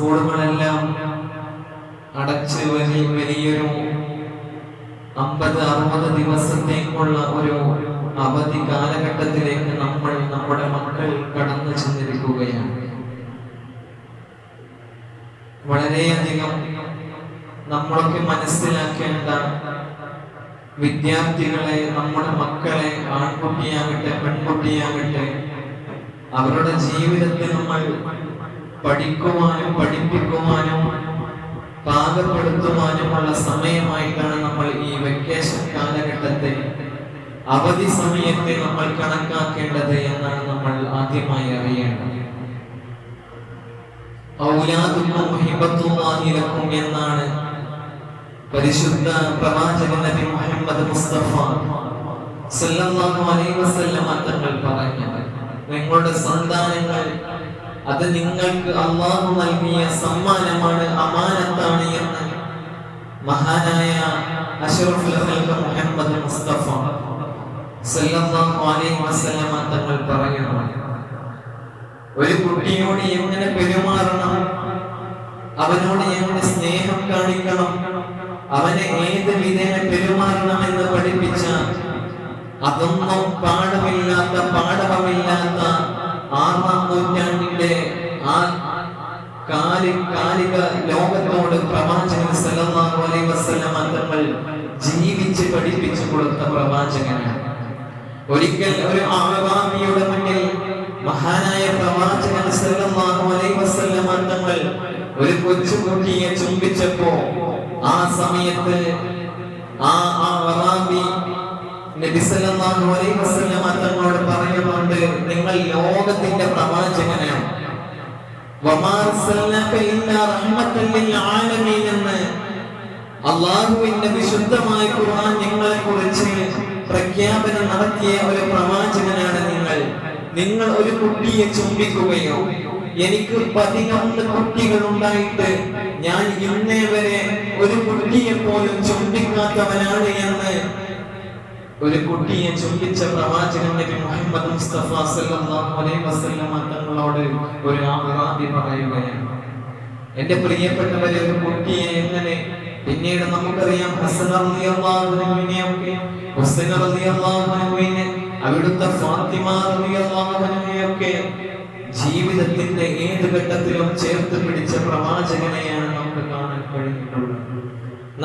സ്കൂളുകളെല്ലാം അടച്ച് വലിയൊരു 50-60 ദിവസത്തേക്കുള്ള ഒരു അവധി കാലഘട്ടത്തിലേക്ക് നമ്മുടെ മക്കൾ കടന്നു ചെന്നിരിക്കുകയാണ്. വളരെയധികം നമ്മളൊക്കെ മനസ്സിലാക്കേണ്ട വിദ്യാർത്ഥികളെ, നമ്മുടെ മക്കളെ, ആൺകുട്ടിയാകട്ടെ പെൺകുട്ടിയാകട്ടെ, അവരുടെ ജീവിതത്തിൽ നമ്മൾ പഠിക്കുവാനും പഠിപ്പിക്കുവാനും പാകപ്പെടുത്തുവാനുമുള്ള സമയമായിട്ടാണ് നമ്മൾ ഈ വെക്കേഷൻ കാലഘട്ടത്തെ, അവധി സമയത്തെ നമ്മൾ കണക്കാക്കേണ്ടത് എന്നാണ് നമ്മൾ ആദ്യമായി അറിയേണ്ടത്. ഔലാദുക്കും ഹിബത്തുല്ലാഹി ലക്കും എന്നാണ് പരിശുദ്ധ പ്രവാചകൻ നബി മുഹമ്മദ് മുസ്തഫ സല്ലല്ലാഹു അലൈഹി വസല്ലം തങ്ങൾ പറഞ്ഞത്. നിങ്ങളുടെ സന്താനങ്ങൾ അത് നിങ്ങൾക്ക് അല്ലാഹു നൽകിയ സമ്മാനമാണ്, അമാനത്താണ് എന്ന് മഹാനായ അഷ്റഫുൽ ഖൽഖ് മുഹമ്മദ് മുസ്തഫ സല്ലല്ലാഹു അലൈഹി വസല്ലം തങ്ങൾ പറയുന്നു. ഒരു കുട്ടിയോട് എങ്ങനെ പെരുമാറണം, അവനോട് എങ്ങനെ സ്നേഹം കാണിക്കണം, അവനെ ഏത് വിധേന പെരുമാറണം എന്ന് പഠിപ്പിച്ച, അതൊന്നും പാഠമില്ലാത്ത 6-ാം നൂറ്റാണ്ടിന്റെ ആ കാലിക ലോകത്തോട് പ്രവാചകൻ സല്ലല്ലാഹു അലൈഹി വസല്ലം തങ്ങൾ ജീവിച്ച് പഠിപ്പിച്ചു കൊടുത്ത പ്രവാചകനാണ്. ഒരിക്കൽ ഒരു ആവാമിയുടെ മുന്നിൽ മഹാനായ പ്രവാചകൻ സല്ലല്ലാഹു അലൈഹി വസല്ലം തങ്ങൾ ഒരു കൊച്ചുകുട്ടിയെ ചുംബിച്ചപ്പോ ആ സമയത്ത് ആ ആവാമി നബി സല്ലല്ലാഹു അലൈഹി വസല്ലം തങ്ങളോട് പറയുന്നുണ്ട്, നിങ്ങൾ ലോകത്തിന്റെ പ്രവാചകനാണ്, വമാ അർസൽനാക ഇല്ലാ റഹ്മത്തൻ ലിൽ ആലമീൻ എന്ന് അല്ലാഹുവിന്റെ വിശുദ്ധമായ ഖുർആൻ നിങ്ങളെ കുറിച്ച് പ്രഖ്യാപനം നടത്തിയ ഒരു പ്രവാചകനാണ് നിങ്ങൾ ഒരു കുട്ടിയെ ചുംബിക്കുകയോ, എനിക്ക് 11 കുട്ടികൾ ഉണ്ടായിട്ട് ഞാൻ ഇന്നേ വരെ ഒരു കുട്ടിയെ പോലും ചുംബിക്കാത്തവനാണ് എന്ന് ഒരു കുട്ടിയെ ചുംബിച്ച പ്രവാചകൻ നബി മുഹമ്മദ് മുസ്തഫ സല്ലല്ലാഹു അലൈഹി വസല്ലം തങ്ങളോട് ഒരു ആറാബി പറയുകയാണ്. എന്റെ പ്രിയപ്പെട്ടവരെ, ഒരു കുട്ടിയെ എങ്ങനെ, പിന്നീട് നമുക്കറിയാം ഹസൻ റളിയല്ലാഹു അൻഹുവിനെയൊക്കെ, ഹുസൈൻ റളിയല്ലാഹു അൻഹുവിനെ, അവിടുത്തെ ഫാത്തിമ റളിയല്ലാഹു അൻഹയൊക്കെ ജീവിതത്തിന്റെ ഏത് ഘട്ടത്തിലും ചേർത്ത് പിടിച്ച പ്രവാചകനെയാണ് നമുക്ക് കാണാൻ കഴിഞ്ഞിട്ടുള്ളത്.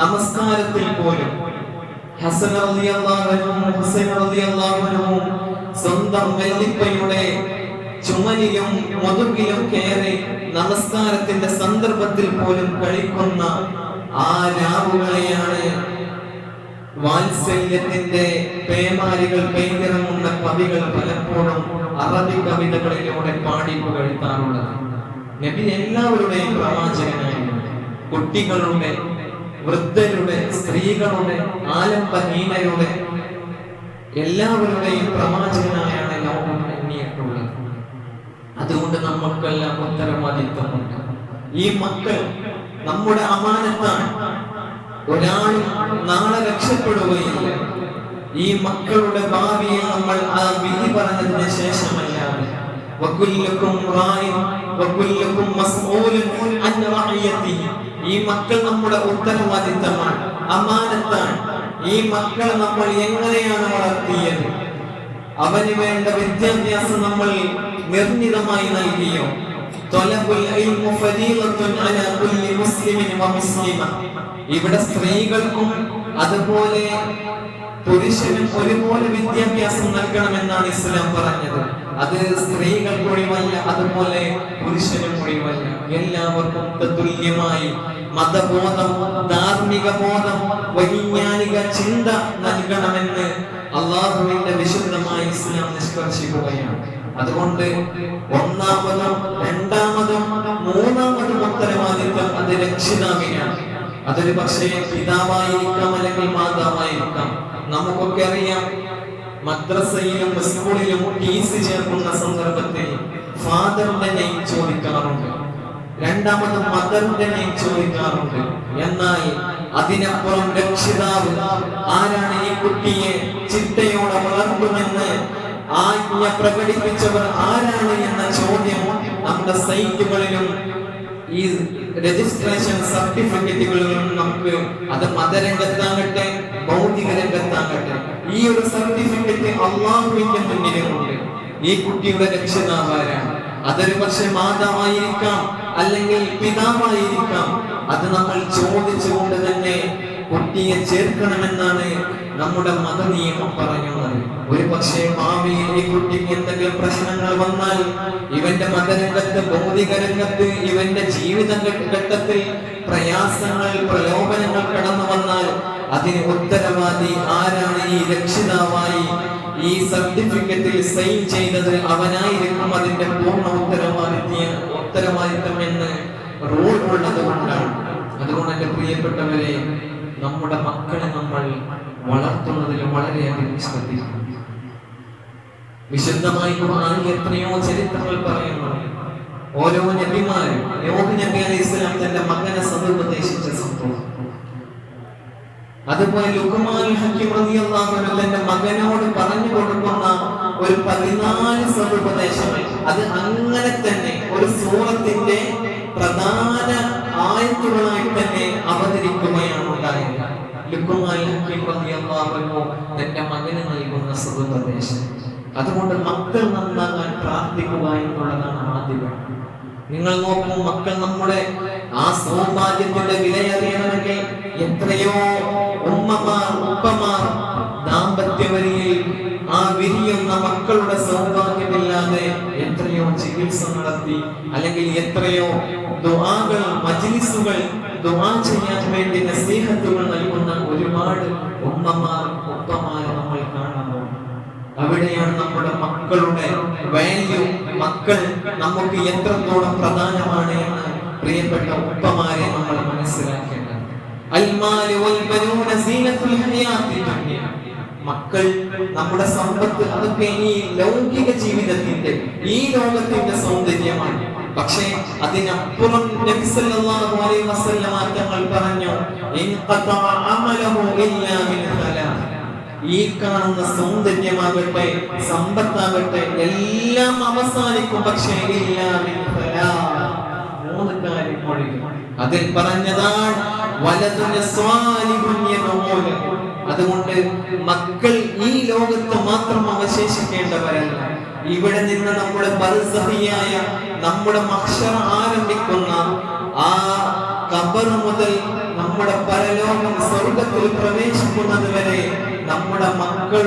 നമസ്കാരത്തിൽ പോലും ഹസൻ റളിയല്ലാഹു അൻഹും ഹുസൈൻ റളിയല്ലാഹു അൻഹും സ്വന്തം വല്ലിപ്പയുടെ ചുമലിലും മുതുകിലും കയറി നമസ്കാരത്തിന്റെ സന്ദർഭത്തിൽ പോലും കഴിക്കുന്ന ആ രാവുകളെയാണ് വാത്സല്യത്തിന്റെ പേമാരികൾ പെയ്തിറങ്ങുന്ന കവികൾ പലപ്പോഴും അറബി കവിതകളിലൂടെ പാടി പുകഴ്ത്താറുള്ളത്. നബി എല്ലാവരുടെയും പ്രവാചകനായിരുന്നു. കുട്ടികളുടെ, വൃദ്ധരുടെ, സ്ത്രീകളുടെ, ആലംബഹീനരുടെ എല്ലാവരുടെയും പ്രവാചകനായാണ് ലോകം എണ്ണിയിട്ടുള്ളത്. അതുകൊണ്ട് നമുക്കെല്ലാം ഉത്തരവാദിത്വമുണ്ട്. ഈ മക്കൾ നമ്മുടെ അമാനത്താണ്. ഒരാളും നാളെ രക്ഷപ്പെടുകയില്ല. ഈ മക്കളുടെ ഭാവിയെ നമ്മൾ ആ വിധി പറഞ്ഞതിന് ശേഷമല്ലാതെ ഈ മക്കൾ നമ്മുടെ ഉത്തരവാദിത്തമാണ്, അമാനത്താണ്. ഈ മക്കൾ നമ്മൾ എങ്ങനെയാണ് വളർത്തിയത്, അവന് വേണ്ട വിദ്യാഭ്യാസം നമ്മൾ നിർണിതമായി നൽകിയോ? ഇവിടെ സ്ത്രീകൾക്കും അതുപോലെ പുരുഷനും ഒരുപോലെ വിദ്യാഭ്യാസം നൽകണമെന്നാണ് ഇസ്ലാം പറഞ്ഞത്. അത് സ്ത്രീകൾക്ക് ഒഴിവല്ല, അതുപോലെ പുരുഷനും ഒഴിവല്ല. എല്ലാവർക്കും തുല്യമായി മതബോധം, ധാർമ്മിക ബോധം, വൈജ്ഞാനിക ചിന്ത നൽകണമെന്ന് അള്ളാഹുവിന്റെ വിശുദ്ധമായ ഇസ്ലാം നിഷ്കർഷിക്കുകയാണ്. അതുകൊണ്ട് ഒന്നാമതും രണ്ടാമതും മൂന്നാമതും ഉത്തരവാദിത്വം അത് രക്ഷിതാവിനാണ്. അതൊരു പക്ഷേ പിതാവായിരിക്കാം, അല്ലെങ്കിൽ മാതാവായിരിക്കാം. നമുക്കൊക്കെ അറിയാം, മദ്രസയിലും സ്കൂളിലും ഫീസ് ചേർക്കുന്ന സന്ദർഭത്തിൽ ഫാദറിന്റെ നെയിം ചോദിക്കാറുണ്ട്, രണ്ടാമത് മദറിന്റെ നെയിം ചോദിക്കാറുണ്ട്. എന്നാൽ അതിനപ്പുറം രക്ഷിതാവ് ആരാണ്, ഈ കുട്ടിയെ ചിട്ടയോടെ വളർത്തുമെന്ന് ആജ്ഞ പ്രകടിപ്പിച്ചവർ ആരാണ് എന്ന ചോദ്യം നമ്മുടെ സൈറ്റുകളിലും ഈ രജിസ്ട്രേഷൻ സർട്ടിഫിക്കറ്റുകളും നമുക്ക് അത് മതരംഗത്താകട്ടെ ഭൗതിക രംഗത്താകട്ടെ ഈ ഒരു സർട്ടിഫിക്കറ്റ് അള്ളാഹുവിന്റെ മുന്നിലുണ്ട്. ഈ കുട്ടിയുടെ രക്ഷിതാവാരാണ്? അതൊരു പക്ഷെ മാതാവായിരിക്കാം, അല്ലെങ്കിൽ പിതാവായിരിക്കാം. അത് നമ്മൾ ചോദിച്ചുകൊണ്ട് തന്നെ കുട്ടിയെ ചേർക്കണമെന്നാണ് നമ്മുടെ മതനിയമം പറയുന്നത്. ഒരു പക്ഷേ ഭാവിയിൽ ഈ കുട്ടിക്ക് എന്തെങ്കിലും പ്രശ്നങ്ങൾ വന്നാൽ, ഇവന്റെ മതരംഗത്ത് ഭൗതിക രംഗത്ത് ഇവന്റെ ജീവിത ഘട്ടത്തിൽ പ്രയാസങ്ങൾ പ്രലോഭനങ്ങൾ കടന്നു വന്നാൽ അതിന് ഉത്തരവാദി ആരാണ്? ഈ രക്ഷിതാവായി ഈ സർട്ടിഫിക്കറ്റിൽ സൈൻ ചെയ്തത് അവനായിരിക്കും അതിന്റെ പൂർണ്ണ ഉത്തരവാദിത്വം എന്ന് റൂൾ ഉള്ളത് കൊണ്ടാണ്. അതുകൊണ്ട് എന്റെ പ്രിയപ്പെട്ടവരെ, നമ്മുടെ മക്കളെ നമ്മൾ വളർത്തുന്നതിൽ വളരെയധികം ശ്രദ്ധിക്കണം. വിശുദ്ധമായി ഖുർആനിൽ എത്രയോ ചരിത്രങ്ങൾ പറയുന്നു. ഓരോ നബിമാരും, നൂഹ് നബി അലൈഹിസ്സലാം തന്റെ മകനെ സതുപദേശിച്ച സംഭവം, അതുപോലെ ലുഖ്മാൻ ഹക്കീം റളിയല്ലാഹു അൻഹു തന്റെ മകനോട് പറഞ്ഞു കൊടുക്കുന്ന ഒരു 14 സതുപദേശങ്ങൾ, അത് അങ്ങനെ തന്നെ ഒരു സൂറത്തിന്റെ പ്രധാന ആയത്തുകളായി തന്നെ അവതരിക്കുകയാണ് ഉണ്ടായത്. ലുഖ്മാൻ ഹക്കീം റളിയല്ലാഹു അൻഹു തന്റെ മകന് നൽകുന്ന സതുപദേശം. അതുകൊണ്ട് മക്കൾ നന്നാകാൻ പ്രാർത്ഥിക്കുക എന്നുള്ളതാണ് ആദ്യം. നിങ്ങൾ നോക്കൂ, മക്കൾ നമ്മുടെ ആ സൗഭാഗ്യത്തിന്റെ വിലയറിയണമെങ്കിൽ എത്രയോ ഉമ്മമാർ ഉപ്പമാർ ദാമ്പത്യവരിയിൽ ആ വിരിയുന്ന മക്കളുടെ സൗഭാഗ്യമില്ലാതെ എത്രയോ ചികിത്സ നടത്തി, അല്ലെങ്കിൽ എത്രയോ ദുആകൾ മജ്ലിസുകൾ ദുആ ചെയ്യാൻ വേണ്ടി നസീഹത്തുകൾ നൽകുന്ന ഒരുപാട് ഉമ്മമാർ ഉപ്പമാർ നമ്മൾ കാണുന്നു. അവിടെയാണ് നമ്മുടെ മക്കളുടെ വാല്യൂ, മക്കൾ നമുക്ക് എത്രത്തോളം പ്രധാനമാണ് എന്ന് പ്രിയപ്പെട്ട ഉപ്പമാരെ നമ്മൾ മനസ്സിലാക്കേണ്ടത്. മക്കൾ നമ്മുടെ സമ്പത്ത്, അതൊക്കെ ഈ ലൗകിക ജീവിതത്തിന്റെ ഈ ലോകത്തിന്റെ സൗന്ദര്യമാണ്. പക്ഷേ അതിനപ്പുറം നബി സല്ലല്ലാഹു അലൈഹി വസല്ലം തങ്ങൾ പറഞ്ഞു, ഇൻഖതാ അമലഹു ഇല്ലാ മിൻ സലാം. ഈ കാണുന്ന സൗന്ദര്യമാകട്ടെ സമ്പത്താകട്ടെ എല്ലാം അവസാനിക്കും, പക്ഷേ ഇല്ലാ മിൻ സലാം, 3 കാര്യം ഒഴികെ. അതിൽ പറഞ്ഞതാണ് വലതുന സ്വാലിഹുൻ യദൂല. അതുകൊണ്ട് മക്കൾ ഈ ലോകത്ത് മാത്രം അവശേഷിക്കേണ്ടവരല്ല. ഇവിടെ നിന്ന് നമ്മുടെ ബർസഖിയായ നമ്മുടെ മഹ്ശർ ആരംഭിക്കുന്ന ആ ഖബർ മുതൽ നമ്മുടെ പരലോകം സ്വർഗ്ഗത്തിൽ പ്രവേശിക്കുന്നത് വരെ നമ്മുടെ മക്കൾ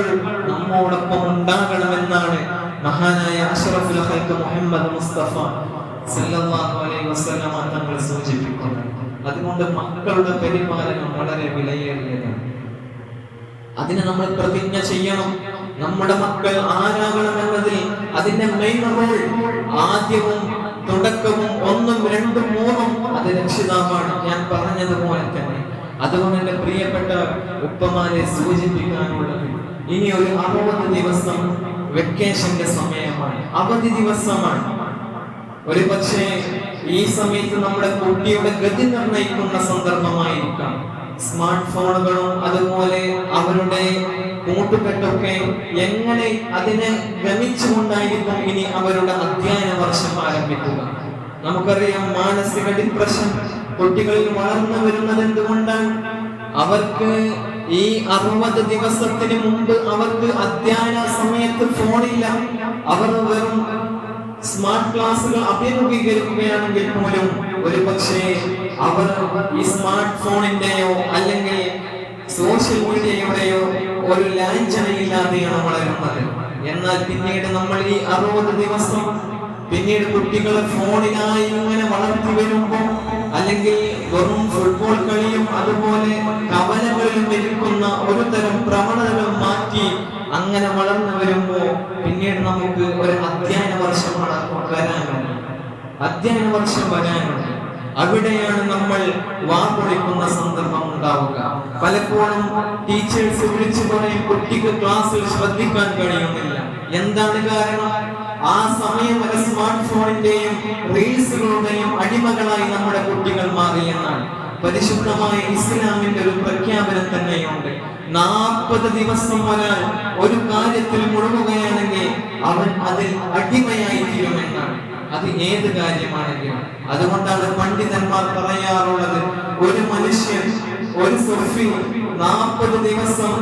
നമ്മോടൊപ്പം ഉണ്ടാകണമെന്നാണ് മഹാനായ അഷ്റഫുൽ ഖൽഖ് മുഹമ്മദ് മുസ്തഫ സല്ലല്ലാഹു അലൈഹി വസല്ലം തങ്ങൾ സൂചിപ്പിക്കുന്നത്. അതുകൊണ്ട് മക്കളുടെ പരിപാലനം വളരെ വിലയേറിയതാണ്. അതിന് നമ്മൾ പ്രതിജ്ഞ ചെയ്യണം. നമ്മുടെ മക്കൾ ആരാകണമെന്നതിൽ അതിന്റെ മെയിൻ റോൾ, ആദ്യവും തുടക്കവും 1, 2, 3 അത് രക്ഷിതാവാണ്. ഞാൻ പറഞ്ഞതുപോലെ തന്നെ. അതുകൊണ്ട് എന്റെ പ്രിയപ്പെട്ട ഉപ്പമാരെ സൂചിപ്പിക്കാനുള്ളത്, ഇനി ഒരു 60 ദിവസം വെക്കേഷന്റെ സമയമാണ്, അവധി ദിവസമാണ്. ഒരു പക്ഷേ ഈ സമയത്ത് നമ്മുടെ കുട്ടിയുടെ ഗതി നിർണ്ണയിക്കുന്ന സന്ദർഭമായിരിക്കാം. സ്മാർട്ട് ഫോണുകളും അതുപോലെ അവരുടെ കൂട്ടുകെട്ടൊക്കെ എങ്ങനെ അതിനെ ഗമിച്ചുകൊണ്ടായിരിക്കും ഇനി അവരുടെ അധ്യയന വർഷം ആരംഭിക്കുക. നമുക്കറിയാം, മാനസിക ഡിപ്രഷൻ കുട്ടികളിൽ വളർന്നു വരുന്നത് എന്തുകൊണ്ടാണ്? അവർക്ക് ഈ 60 ദിവസത്തിന് മുമ്പ് അവർക്ക് അധ്യയന സമയത്ത് ഫോണില്ല. അവർ വെറും സ്മാർട്ട് ക്ലാസുകൾ അഭിമുഖീകരിക്കുകയാണെങ്കിൽ പോലും ഒരു പക്ഷേ അവർ ഈ സ്മാർട്ട് ഫോണിന്റെയോ അല്ലെങ്കിൽ സോഷ്യൽ മീഡിയയുടെയോ ഒരു ലാഞ്ചനയില്ലാതെയാണ് വളരുന്നത്. എന്നാൽ പിന്നീട് നമ്മൾ ഈ 60 ദിവസം പിന്നീട് കുട്ടികളെ ഫോണിനായി ഇങ്ങനെ വളർത്തി വരുമ്പോൾ, അല്ലെങ്കിൽ വെറും ഫുട്ബോൾ കളിയും അതുപോലെ കവലകളിലും ഇരിക്കുന്ന ഒരു തരം പ്രവണതകൾ മാറ്റി അങ്ങനെ വളർന്നു വരുമ്പോൾ പിന്നീട് നമുക്ക് ഒരു അധ്യയന വർഷം വരാനുണ്ട്. അധ്യയന വർഷം വരാനുണ്ട്. അവിടെയാണ് നമ്മൾ വാപ്പൊളിക്കുന്ന സന്ദർഭം ഉണ്ടാവുക. പലപ്പോഴും ടീച്ചേഴ്സ് വിളിച്ചു പറയും, കുട്ടിക്ക് ക്ലാസ്സിൽ ശ്രദ്ധിക്കാൻ കഴിയുന്നില്ല. എന്താണ് കാരണം? ആ സമയം വരെ സ്മാർട്ട് ഫോണിന്റെയും റീൽസുകളുടെയും അടിമകളായി നമ്മുടെ കുട്ടികൾ മാറിയെന്നാണ്. പരിശുദ്ധമായ ഇസ്ലാമിന്റെ ഒരു പ്രഖ്യാപനം തന്നെയുണ്ട്. 40 ദിവസം ഒരാൾ ഒരു കാര്യത്തിൽ മുഴുകുകയാണെങ്കിൽ അവൻ അതിൽ അടിമയായി തീരുമെന്നാണ്. അത് ഏത് കാര്യമാണെങ്കിലും. അതുകൊണ്ടാണ് പണ്ഡിതന്മാർ പറയാറുള്ളത്, ഒരു മനുഷ്യൻ ഒരു സുഫി 40 ദിവസം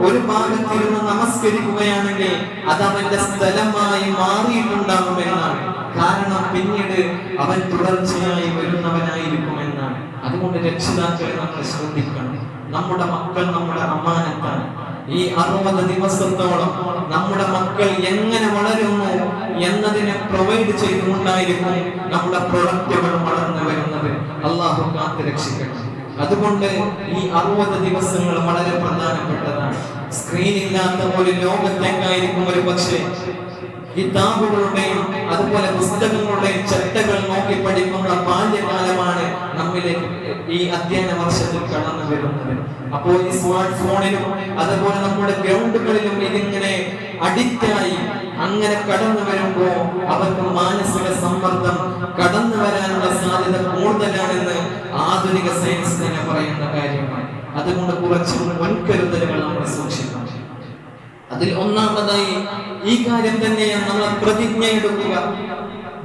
ഒരു ഭാഗത്തിരുന്ന് നമസ്കരിക്കുകയാണെങ്കിൽ അത് അവന്റെ സ്ഥലമായി മാറിയിട്ടുണ്ടാകുമെന്നാണ്. കാരണം പിന്നീട് അവൻ തുടർച്ചയായി വരുന്നവനായിരിക്കുമെന്നാണ്. അതുകൊണ്ട് രക്ഷിതാക്കളെ നമ്മൾ ശ്രദ്ധിക്കണം. നമ്മുടെ മക്കൾ നമ്മുടെ അമാനത്താണ്. ഈ 60 ദിവസത്തോളം നമ്മുടെ മക്കൾ എങ്ങനെ വളരുന്നു എന്നതിനെ പ്രൊവൈഡ് ചെയ്തുകൊണ്ടായിരിക്കും നമ്മുടെ പ്രൊഡക്റ്റുകൾ വളർന്നു വരുന്നത്. അള്ളാഹു കാത്ത് രക്ഷിക്കണം. അതുകൊണ്ട് ഈ 60 ദിവസങ്ങൾ വളരെ പ്രധാനപ്പെട്ടതാണ്. സ്ക്രീൻ ഇല്ലാത്ത ഒരു ലോകത്തേക്കായിരിക്കും ഒരു പക്ഷേ കിതാബുകളുടെയും അതുപോലെ പുസ്തകങ്ങളുടെയും ചട്ടകൾ നോക്കി പഠിക്കുന്ന ബാല്യകാലമാണ് നമ്മിലേക്ക് ഈ അധ്യയന വർഷത്തിൽ കടന്നു വരുന്നത്. അപ്പോൾ ഈ സ്മാർട്ട് ഫോണിലും അതുപോലെ നമ്മുടെ ഗ്രൗണ്ടുകളിലും ഇതിങ്ങനെ അഡിക്റ്റായി അങ്ങനെ കടന്നു വരുമ്പോൾ അവർക്ക് മാനസിക സമ്മർദ്ദം കടന്നു വരാനുള്ള സാധ്യത കൂടുതലാണെന്ന് ആധുനിക സയൻസ് തന്നെ പറയുന്ന കാര്യമാണ്. അതുകൊണ്ട് കുറച്ച് മുൻകരുതലുകൾ നമ്മൾ സൂക്ഷിക്കണം. അതിൽ ഒന്നാമതായി ഈ കാര്യം തന്നെയാണ് നമ്മൾ പ്രതിജ്ഞ എടുക്കുക,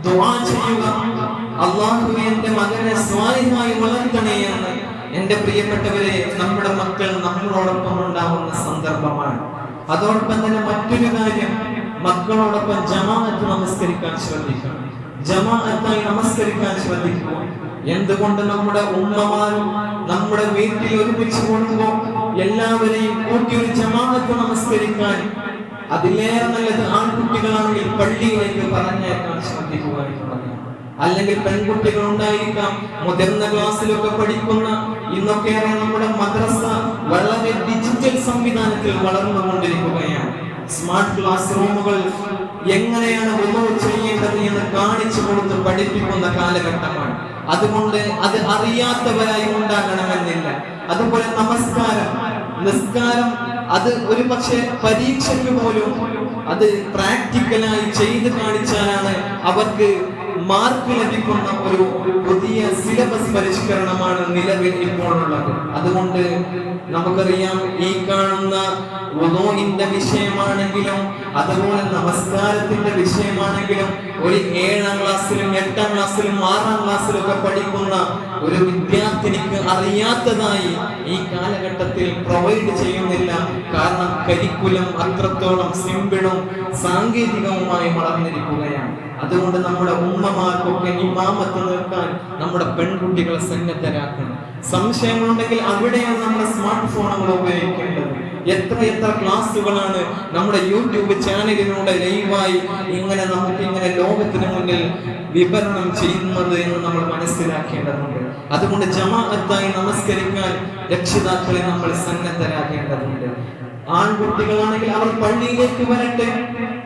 ദുആ ചെയ്യുക. അല്ലാഹുവേ, എന്റെ മകനെ സ്വാലിഹായി വളർത്തണേ എന്ന്. എന്റെ പ്രിയപ്പെട്ടവരെ, നമ്മുടെ മക്കൾ നമ്മളോടൊപ്പം ഉണ്ടാവുന്ന സന്ദർഭമാണ്. അതോടൊപ്പം തന്നെ മറ്റൊരു കാര്യം, മക്കളോടൊപ്പം ജമാഅത്ത് നമസ്കരിക്കാൻ ശ്രദ്ധിക്കണം. ജമാഅത്തായി നമസ്കരിക്കാൻ ശ്രദ്ധിക്കുക. എന്തുകൊണ്ട് നമ്മുടെ ഉമ്മമാരും നമ്മുടെ വീട്ടിൽ ഒരുമിച്ച് കൂടുമ്പോൾ എല്ലാവരെയും കൂട്ടി ഒരു ജമാഅത്ത് നമസ്കരിക്കാൻ, അതിലേറെ നല്ലത് ആൺകുട്ടികളാണെങ്കിൽ പള്ളിയിലേക്ക് പറഞ്ഞേക്കാൻ ശ്രദ്ധിക്കുക എന്നുള്ളതാണ്. അല്ലെങ്കിൽ പെൺകുട്ടികൾ ഉണ്ടായിരിക്കാം, മുതിർന്ന ക്ലാസ്സിലൊക്കെ പഠിക്കുന്ന. ഇന്നൊക്കെ നമ്മുടെ മദ്രസ വളരെ ഡിജിറ്റൽ സംവിധാനത്തിൽ വളർന്നുകൊണ്ടിരിക്കുകയാണ്. സ്മാർട്ട് ക്ലാസ് റൂമുകൾ എങ്ങനെയാണ് വുളൂ ചെയ്യേണ്ടത് എന്ന് കാണിച്ചു കൊടുത്ത് പഠിപ്പിക്കുന്ന കാലഘട്ടമാണ്. അതുകൊണ്ട് അത് അറിയാത്തവരായി ഉണ്ടാകണമെന്നില്ല. അതുപോലെ നിസ്കാരം അത് ഒരു പക്ഷേ പരീക്ഷയ്ക്ക് പോലും അത് പ്രാക്ടിക്കലായി ചെയ്ത് കാണിച്ചാലാണ് അവർക്ക് മാർക്ക് ലഭിക്കുന്ന ഒരു പുതിയ സിലബസ് പരിഷ്കരണമാണ് നിലവിൽ ഇപ്പോൾ ഉള്ളത്. അതുകൊണ്ട് നമുക്കറിയാം, ഈ കാണുന്ന വുളൂഇന്റെ വിഷയമാണെങ്കിലും അതുപോലെ നമസ്കാരത്തിന്റെ വിഷയമാണെങ്കിലും ഒരു 7ാം ക്ലാസ്സിലും 8ാം ക്ലാസ്സിലും 6ാം ക്ലാസ്സിലും ഒക്കെ പഠിക്കുന്ന ഒരു വിദ്യാർത്ഥിനിക്ക് അറിയാത്തതായി ഈ കാലഘട്ടത്തിൽ പ്രൊവൈഡ് ചെയ്യുന്നില്ല. കാരണം കരിക്കുലം അത്രത്തോളം സിമ്പിളും സാങ്കേതികവുമായി വളർന്നിരിക്കുകയാണ്. അതുകൊണ്ട് നമ്മുടെ ഉമ്മമാർക്കൊക്കെ ഇമാമത്ത് നിൽക്കാൻ നമ്മുടെ പെൺകുട്ടികളെ സന്നദ്ധരാക്കണം. സംശയങ്ങളുണ്ടെങ്കിൽ അവിടെയാണ് നമ്മുടെ സ്മാർട്ട് ഫോണുകൾ ഉപയോഗിക്കേണ്ടത്. എത്ര ക്ലാസ്സുകളാണ് നമ്മുടെ യൂട്യൂബ് ചാനലിലൂടെ ലൈവായി നമുക്കിങ്ങനെ ലോകത്തിന് മുന്നിൽ വിവരണം ചെയ്യുന്നത് എന്ന് നമ്മൾ മനസ്സിലാക്കേണ്ടതുണ്ട്. അതുകൊണ്ട് ജമാഅത്തായി നമസ്കരിക്കാൻ രക്ഷിതാക്കളെ നമ്മൾ സന്നദ്ധരാക്കേണ്ടതുണ്ട്. ആൺകുട്ടികളാണെങ്കിൽ അവർ പള്ളിയിലേക്ക് വരട്ടെ,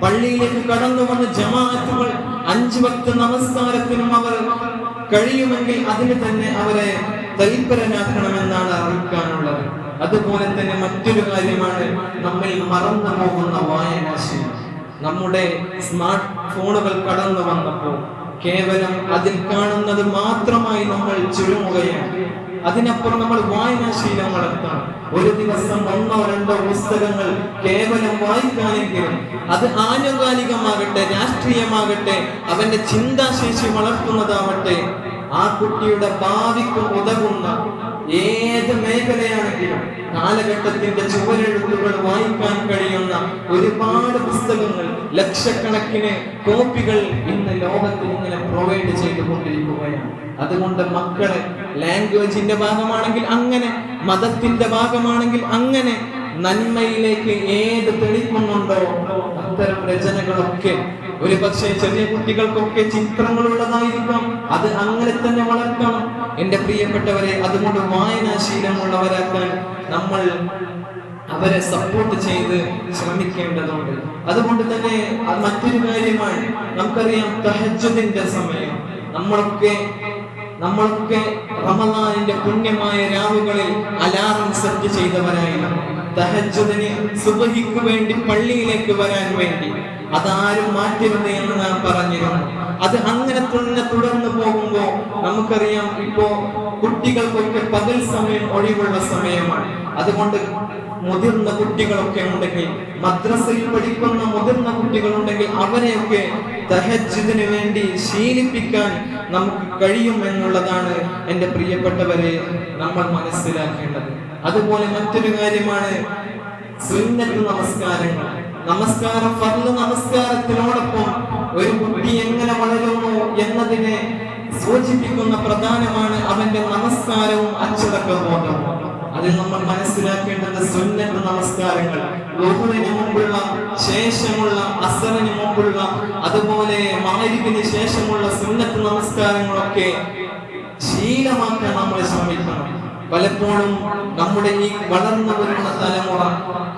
പള്ളിയിലേക്ക് കടന്നു വന്ന് ജമാഅത്തുകൾ 5 വക്ത് നമസ്കാരത്തിനും അവർ കഴിയുമെങ്കിൽ അതിന് തന്നെ അവരെ തൽപരനാക്കണമെന്നാണ് അറിയിക്കാനുള്ളത്. അതുപോലെ തന്നെ മറ്റൊരു കാര്യമാണ് നമ്മിൽ മറന്നു പോകുന്ന വായനാശീലം. നമ്മുടെ സ്മാർട്ട് ഫോണുകൾ കടന്നു വന്നപ്പോൾ കേവലം അതിൽ കാണുന്നത് മാത്രമായി നമ്മൾ ചുരുങ്ങുകയാണ്. അതിനപ്പുറം നമ്മൾ വായനാശീലം വളർത്തണം. ഒരു ദിവസം 1-2 പുസ്തകങ്ങൾ കേവലം വായിക്കാനെങ്കിലും, അത് ആനുകാലികമാകട്ടെ രാഷ്ട്രീയമാകട്ടെ അവന്റെ ചിന്താശേഷി വളർത്തുന്നതാവട്ടെ, ആ കുട്ടിയുടെ ഭാവിക്ക് ഉതകുന്ന ഏത് മേഖലയാണെങ്കിലും കാലഘട്ടത്തിന്റെ ചുവരെഴുത്തുകൾ വായിക്കാൻ കഴിയുന്ന ഒരുപാട് പുസ്തകങ്ങൾ, ലക്ഷക്കണക്കിന് കോപ്പികൾ ഇന്ന് ലോകത്തിൽ ഇങ്ങനെ പ്രൊവൈഡ് ചെയ്തുകൊണ്ടിരിക്കുകയാണ്. അതുകൊണ്ട് മക്കളെ ലാംഗ്വേജിന്റെ ഭാഗമാണെങ്കിൽ അങ്ങനെ, മതത്തിന്റെ ഭാഗമാണെങ്കിൽ അങ്ങനെ, നന്മയിലേക്ക് ഏത് തെളിക്കുന്നുണ്ടോ അത്തരം രചനകളൊക്കെ ഒരു പക്ഷേ ചെറിയ കുട്ടികൾക്കൊക്കെ ചിത്രങ്ങളുള്ളതായിരിക്കാം, അത് അങ്ങനെ തന്നെ വളർത്തണം എന്റെ പ്രിയപ്പെട്ടവരെ. അതുകൊണ്ട് വായനാശീലമുള്ളവരാക്കാൻ നമ്മൾ അവരെ സപ്പോർട്ട് ചെയ്ത് ശ്രമിക്കേണ്ടതുണ്ട്. അതുകൊണ്ട് തന്നെ മറ്റൊരു കാര്യമാണ്, നമുക്കറിയാം തഹജ്ജുദിന്റെ സമയം. നമ്മളൊക്കെ റമളാനിന്റെ പുണ്യമായ രാവുകളിൽ അലാറം സെറ്റ് ചെയ്തവരായിരുന്നു. തഹജ്ജുദിന് സുബ്ഹിക്ക് വേണ്ടി പള്ളിയിലേക്ക് വരാൻ വേണ്ടി അതാരും മാറ്റരുത് എന്ന് നാം പറഞ്ഞിരുന്നു. അത് അങ്ങനെ തന്നെ തുടർന്ന് പോകുമ്പോ നമുക്കറിയാം, ഇപ്പോ കുട്ടികൾക്കൊക്കെ പകൽ സമയം ഒഴിവുള്ള സമയമാണ്. അതുകൊണ്ട് മുതിർന്ന കുട്ടികളൊക്കെ ഉണ്ടെങ്കിൽ, മദ്രസയിൽ പഠിക്കുന്ന മുതിർന്ന കുട്ടികളുണ്ടെങ്കിൽ അവരെയൊക്കെ തഹജ്ജുദിന് വേണ്ടി ശീലിപ്പിക്കാൻ നമുക്ക് കഴിയും എന്നുള്ളതാണ് എൻ്റെ പ്രിയപ്പെട്ടവരെ നമ്മൾ മനസ്സിലാക്കേണ്ടത്. അതുപോലെ മറ്റൊരു കാര്യമാണ് സുന്നത്ത് നമസ്കാരങ്ങൾ. നമസ്കാരം, ഫർള് നമസ്കാരത്തിനോടൊപ്പം ഒരു കുട്ടി എങ്ങനെ വളരുന്നു എന്നതിനെ സൂചിപ്പിക്കുന്ന പ്രധാനമാണ് അവന്റെ നമസ്കാരവും അച്ചടക്ക ബോധവും. അതിൽ നമ്മൾ മനസ്സിലാക്കേണ്ടത് സുന്നത്ത് നമസ്കാരങ്ങൾ, ളുഹറിന് മുമ്പുള്ള, ശേഷമുള്ള, അസ്റിന് മുമ്പുള്ള, അതുപോലെ മഗ്രിബിന് ശേഷമുള്ള സുന്നത്ത് നമസ്കാരങ്ങളൊക്കെ ശീലമാക്കാൻ നമ്മൾ ശ്രമിക്കണം. പലപ്പോഴും നമ്മുടെ ഈ വളർന്നു വരുന്ന തലമുറ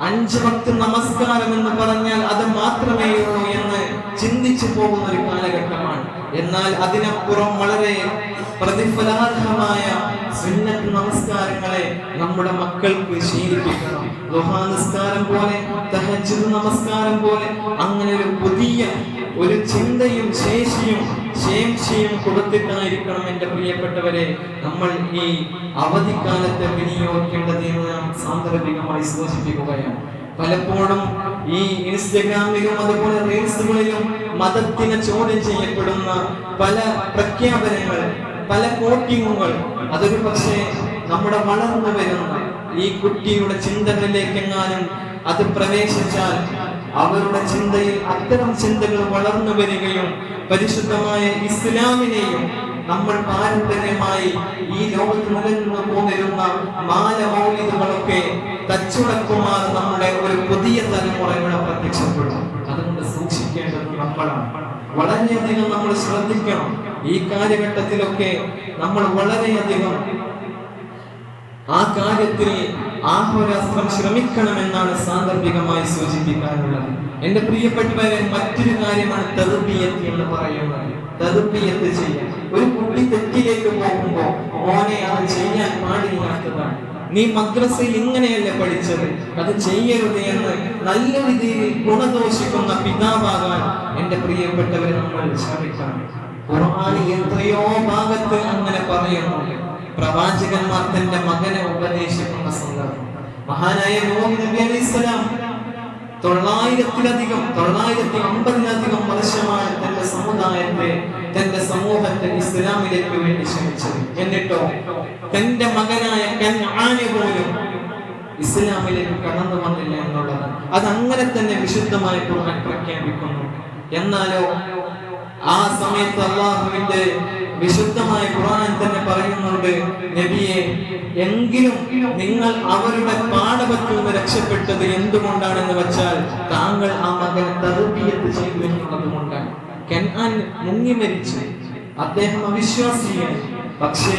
5 വക്ത് നമസ്കാരം എന്ന് പറഞ്ഞാൽ അത് മാത്രമേ ഉള്ളൂ എന്ന് ചിന്തിച്ചു പോകുന്ന ഒരു കാലഘട്ടമാണ്. എന്നാൽ അതിനപ്പുറം വളരെ പ്രതിഫലാർഹമായ സുന്നത്ത് നമസ്കാരങ്ങളെ നമ്മുടെ മക്കൾക്ക് ശീലിപ്പിക്കണം. ദുഹാ നിസ്കാരം പോലെ, തഹജ്ജുദ് നമസ്കാരം പോലെ, അങ്ങനെ ഒരു പുതിയ ഒരു ചിന്തയും ശേഷിയും കൊടുത്തിട്ടായിരിക്കണം എൻ്റെ പ്രിയപ്പെട്ടവരെ നമ്മൾ ഈ അവധിക്കാലത്തെ വിനിയോഗിക്കേണ്ടത് എന്ന് നാം സാന്ദർഭികമായി സൂചിപ്പിക്കുകയാണ്. പലപ്പോഴും ഈ ഇൻസ്റ്റഗ്രാമിലും അതുപോലെ റീൽസുകളിലും മതത്തിനെ ചോദ്യം ചെയ്യപ്പെടുന്ന പല പ്രഖ്യാപനങ്ങൾ, പല കോട്ടിങ്ങുകൾ, അതൊരു പക്ഷേ നമ്മുടെ വളർന്നു വരുന്ന ഈ കുട്ടിയുടെ ചിന്തകളിലേക്കെങ്ങാനും അത് പ്രവേശിച്ചാൽ അവരുടെ ചിന്തയിൽ അത്തരം ചിന്തകൾ വളർന്നു വരികയും പരിശുദ്ധമായ ഇസ്ലാമിനെയും നമ്മൾ പാരമ്പര്യമായി ഈ ലോകത്ത് നിലനിന്ന് പോന്നിരുന്ന മാലമൗലിദുകളൊക്കെ തച്ചുടക്കുമാർ നമ്മുടെ ഒരു പുതിയ തലമുറ ഇവിടെ പ്രത്യക്ഷപ്പെടും. അതുകൊണ്ട് സൂക്ഷിക്കേണ്ടത് നമ്മളാണ്. വളരെയധികം നമ്മൾ ശ്രദ്ധിക്കണം. ഈ കാലഘട്ടത്തിലൊക്കെ നമ്മൾ വളരെയധികം ആ കാര്യത്തിൽ ആഹോരാസ്ത്രം ശ്രമിക്കണമെന്നാണ് സാന്ദർഭികമായി സൂചിപ്പിക്കാനുള്ളത്. എന്റെ പ്രിയപ്പെട്ടവരെ, മറ്റൊരു കാര്യമാണ് തർബിയത്ത് എന്ന് പറയുന്നത്. തർബിയത്ത് ചെയ്യാൻ, ഒരു കുട്ടി തെറ്റിലേക്ക് പോകുമ്പോൾ മോനെ അത് ചെയ്യാൻ പാടില്ലാത്തതാണ്, നീ മദ്രസയിൽ ഇങ്ങനെയല്ല പഠിച്ചത്, അത് ചെയ്യരുത് എന്ന് നല്ല രീതിയിൽ ഗുണദോഷിക്കുന്ന പിതാവാകാൻ എന്റെ പ്രിയപ്പെട്ടവരെ നമ്മൾ ശ്രമിക്കണം. ഖുർആനിൽ എത്രയോ ഭാഗത്ത് അങ്ങനെ പറയുന്നുണ്ട്. പ്രവാചകന്മാർ തന്റെ മകനെ ഉപദേശിക്കുന്ന സന്ദർഭം. മഹാനായ നൂഹ് നബി അലൈഹിസ്സലാം 950 വർഷമാണ് തന്റെ സമുദായത്തെ, തന്റെ സമൂഹത്തെ ഇസ്ലാമിലേക്ക് വേണ്ടി ക്ഷണിച്ചത്. എന്നിട്ടോ തന്റെ മകനായ കൻആന് പോലും ഇസ്ലാമിലേക്ക് കടന്നു വന്നില്ല എന്നുള്ളത് അത് അങ്ങനെ തന്നെ വിശുദ്ധമായ ഖുർആൻ പ്രഖ്യാപിക്കുന്നു. എന്നാലോ ആ സമയത്ത് അല്ലാഹുവിന്റെ വിശുദ്ധമായ ഖുർആൻ തന്നെ പറയുന്നുണ്ട്, നബിയെ, എങ്കിലും നിങ്ങൾ അവരുടെ പാഠത്തിൽ നിന്ന് രക്ഷപ്പെട്ടത് എന്തുകൊണ്ടാണെന്ന് വെച്ചാൽ താങ്കൾ ആ മകനെ തർബിയത്ത് ചെയ്തു എന്നുള്ളത് കൊണ്ടാണ്. കൻആൻ മുങ്ങി മരിച്ചു, അദ്ദേഹം അവിശ്വാസിയാണ്. പക്ഷേ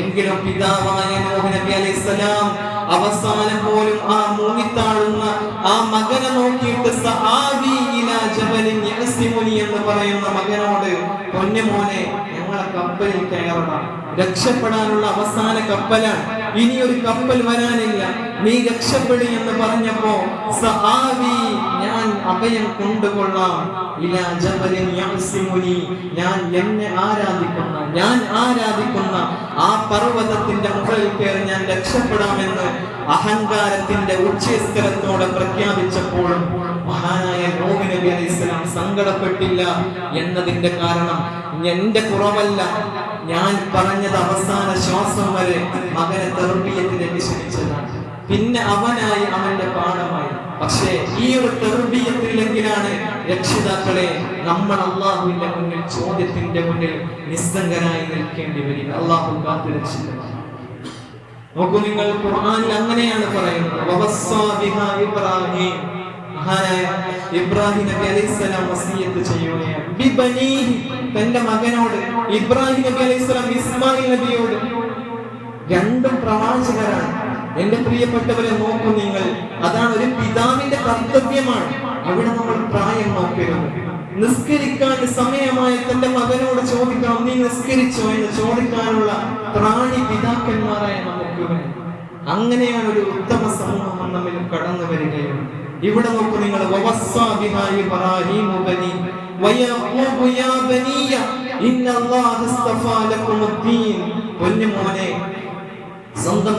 എങ്കിലും പിതാവായ നൂഹ് നബി അലൈഹിസ്സലാം അവസാനം പോലും ആ മുങ്ങിത്താഴുന്ന ആ മകനെ നോക്കിയിട്ട് സആവി ഇലാ ജബലിൻ യഅസിമുനി എന്ന് പറയുന്ന മകനോട്, പൊന്നുമോനെ, ഞങ്ങളെ കപ്പലിൽ കയറണം, രക്ഷപ്പെടാനുള്ള അവസാന കപ്പലാണ്, ഇനി ഒരു കപ്പൽ വരാനില്ല, നീ രക്ഷപ്പെടു എന്ന് പറഞ്ഞപ്പോ സആവി, ഞാൻ അഭയം കൊണ്ടുകൊള്ളാം, ഇലാ ജബലിൻ യഅസിമുനി, ഞാൻ എന്നെ ആരാധിക്കുന്ന ആ പർവ്വതത്തിന്റെ മുകളിൽ കയറി ഞാൻ രക്ഷപ്പെടാമെന്ന് അഹങ്കാരത്തിന്റെ ഉച്ചസ്ഥലത്തോടെ പ്രഖ്യാപിച്ചപ്പോഴും മഹാനായ നൂഹ് നബി അലൈഹിസ്സലാം സങ്കടപ്പെട്ടില്ല എന്നതിന്റെ കാരണം എന്റെ കുറവല്ല, ഞാൻ പറഞ്ഞത് അവസാന ശ്വാസം വരെ മകനെ തർബിയത്തിലേക്ക് ക്ഷണിച്ചതാണ്. പിന്നെ അവനായി, അവന്റെ പാഠമായി. പക്ഷേ ഈ ഒരു തർബിയത്തിലെങ്കിലാണ് രക്ഷിതാക്കളെ നമ്മൾ അള്ളാഹുവിന്റെ മുന്നിൽ, ചോദ്യത്തിന്റെ മുന്നിൽ നിസ്സംഗരായി നിൽക്കേണ്ടി വരിക. അള്ളാഹു കാത്തു രക്ഷിക്കണം. നോക്കൂ നിങ്ങൾ, ഖുർആനിൽ അങ്ങനെയാണ് പറയുന്നത്. മഹാനായ ഇബ്രാഹിം നബി അലൈഹിസ്സലാം വസിയത്ത് ചെയ്യുകയാണ് ബിബനീഹി, തന്റെ മകനോട്. ഇബ്രാഹിം നബി അലൈഹിസ്സലാം ഇസ്മായിൽ നബിയോട്. രണ്ടും പ്രവാചകരാണ്. എന്റെ പ്രിയപ്പെട്ടവരെ, നോക്കൂ നിങ്ങൾ, അതാണ് ഒരു പിതാവിന്റെ കർത്തവ്യമാണ്. അവിടെ നമ്മൾ പ്രായം നോക്കരുത്. നിസ്കരിക്കാൻ സമയമായ തന്റെ മകനോട് ചോദിക്കണം, നീ നിസ്കരിച്ചോ എന്ന് ചോദിക്കാനുള്ള ത്രാണി പിതാക്കന്മാരായ നമുക്ക് വേണം. അങ്ങനെയാണ് ഒരു ഉത്തമ സമൂഹം നമ്മിൽ കടന്നു വരികയാണ്. ഇവിടെ നോക്കൂ നിങ്ങൾ, പൊന്നുമോനെ, സ്വന്തം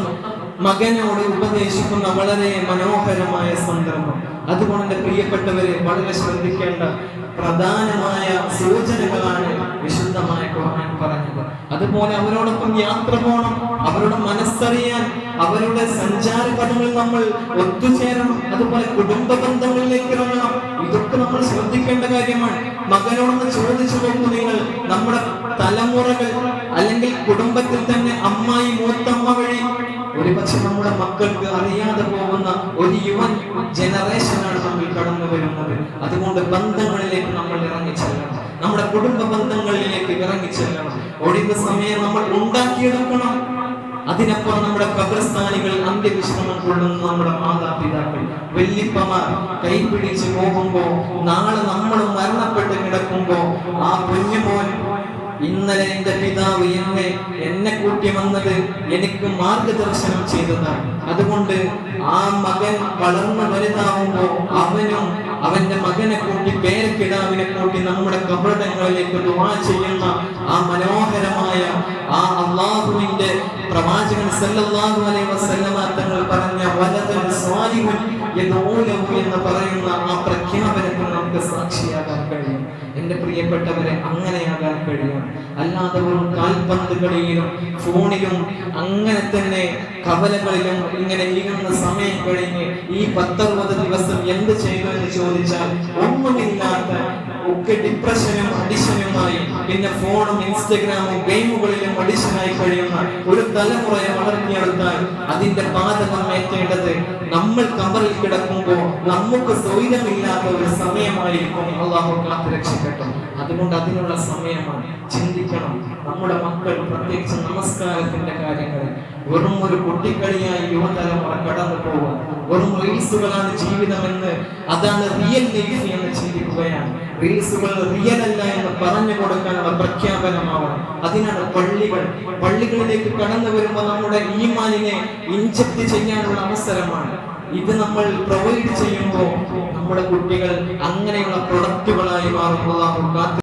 മകനോട് ഉപദേശിക്കുന്ന വളരെ മനോഹരമായ സന്ദർഭം. അതുകൊണ്ട് എൻ്റെ പ്രിയപ്പെട്ടവരെ, വളരെ ശ്രദ്ധിക്കേണ്ട പ്രധാനമായ സൂചനകളാണ് വിശുദ്ധമായ ഖുർആൻ പറഞ്ഞത്. അതുപോലെ അവരോടൊപ്പം യാത്ര പോകണം, അവരുടെ മനസ്സറിയാൻ, അവരുടെ സഞ്ചാരപഥങ്ങളിൽ നമ്മൾ ഒത്തുചേരണം, അതുപോലെ കുടുംബ ബന്ധങ്ങളിലേക്ക് ഇറങ്ങണം. ഇതൊക്കെ നമ്മൾ ശ്രദ്ധിക്കേണ്ട കാര്യമാണ്. മകനോടൊന്ന് ചോദിച്ചു നോക്കൂ നിങ്ങൾ, നമ്മുടെ തലമുറകൾ അല്ലെങ്കിൽ കുടുംബത്തിൽ തന്നെ അമ്മായി മൂത്തമ്മ വഴി ഒരുപക്ഷെ നമ്മുടെ മക്കൾക്ക് അറിയാതെ പോകുന്ന ഒരു യുവൻ ജനറേഷനാണ് നമ്മൾ കടന്നു വരുന്നത്. അതുകൊണ്ട് ബന്ധങ്ങളിലേക്ക് നമ്മൾ ഇറങ്ങിച്ചെല്ലണം, നമ്മുടെ കുടുംബ ബന്ധങ്ങളിലേക്ക് ഇറങ്ങിച്ചെല്ലണം. ഒഴിവ് സമയം നമ്മൾ ഉണ്ടാക്കിയെടുക്കണം. അതിനപ്പുറം നമ്മുടെ ഖബർസ്ഥാനികൾ അന്ത്യവിശ്രമം കൊള്ളുന്ന നമ്മുടെ മാതാപിതാക്കൾ, വല്യപ്പമാർ കൈപിടിച്ച് പോകുമ്പോ, നാളെ നമ്മൾ മരണപ്പെട്ട് കിടക്കുമ്പോ ആ കുഞ്ഞുമോൻ ഇന്നലെ എന്റെ പിതാവ് എന്നെ കൂട്ടി വന്നത് എനിക്ക് മാർഗദർശനം ചെയ്തതാണ്. അതുകൊണ്ട് ആ മകൻ വളർന്നു വലുതാവുമ്പോ അവനും അവന്റെ മകനെ കൂട്ടി പേരക്കിടാവിനെ കൂട്ടി നമ്മുടെ കബറിടങ്ങളിലേക്ക് ദുആ ചെയ്യുന്ന ആ മനോഹരമായ ആ അല്ലാഹുവിന്റെ പ്രവാചകൻ സല്ലല്ലാഹു അലൈഹി വസല്ലമ തങ്ങൾ പറഞ്ഞ വലദൻ സ്വാലിഹുൻ യദഊലഹു എന്ന് പറയുന്ന ആ പ്രഖ്യാപനത്തിന് നമുക്ക് സാക്ഷിയാകാൻ കഴിയും. എന്റെ പ്രിയപ്പെട്ടവരെ, അങ്ങനെയാകാൻ കഴിയും. അല്ലാതെ വെറും കാൽപന്ത് കളിയിലും ഫോണിലും അങ്ങനെ തന്നെ കവലകളിലും ഇങ്ങനെ ഇരിക്കുന്ന സമയം കഴിഞ്ഞ് ഈ 10-60 ദിവസം എന്ത് ചെയ്തു എന്ന് ചോദിച്ചാൽ ഒന്നുമില്ലാത്ത ഒക്കെ ഡിപ്രഷനും അഡിഷനുമായി, പിന്നെ ഫോണും ഇൻസ്റ്റഗ്രാമും ഗെയിമുകളിലും അഡിഷനായി കഴിയുന്ന ഒരു തലമുറയെ വളർത്തിയെടുത്താൽ അതിന്റെ പാതകം ഏറ്റേണ്ടത് നമ്മൾ കബറിൽ കിടക്കുമ്പോൾ നമുക്ക് സ്വൈരമില്ലാത്ത ഒരു സമയമായിരിക്കും. അല്ലാഹു കാത്ത് രക്ഷിക്കട്ടെ. അതുകൊണ്ട് അതിനുള്ള സമയമാണ്. ചിന്തിക്കണം. നമ്മുടെ മക്കൾ പ്രത്യേകിച്ച് നമസ്കാരത്തിന്റെ കാര്യങ്ങളിൽ വെറും ഒരു കുട്ടിക്കളിയായി യുവതലമുറ കടന്നു പോവുക. വെറും റീൽസുകളാണ് ജീവിതമെന്ന്, അതാണ് റിയൽ ലൈഫ് എന്ന് ചിന്തിക്കുകയാണ്. റീൽസുകൾ റിയൽ അല്ല എന്ന് പറഞ്ഞു കൊടുക്കാനുള്ള പ്രഖ്യാപനമാവണം. അതിനാണ് പള്ളികളിലേക്ക് കടന്നു വരുമ്പോൾ നമ്മുടെ ഈമാനിനെ ഇൻജക്ട് ചെയ്യാനുള്ള അവസരമാണ്. ഇത് നമ്മൾ പ്രൊവൈഡ് ചെയ്യുമ്പോൾ നമ്മുടെ കുട്ടികൾ അങ്ങനെയുള്ള പ്രൊഡക്റ്റുകളായി മാറും.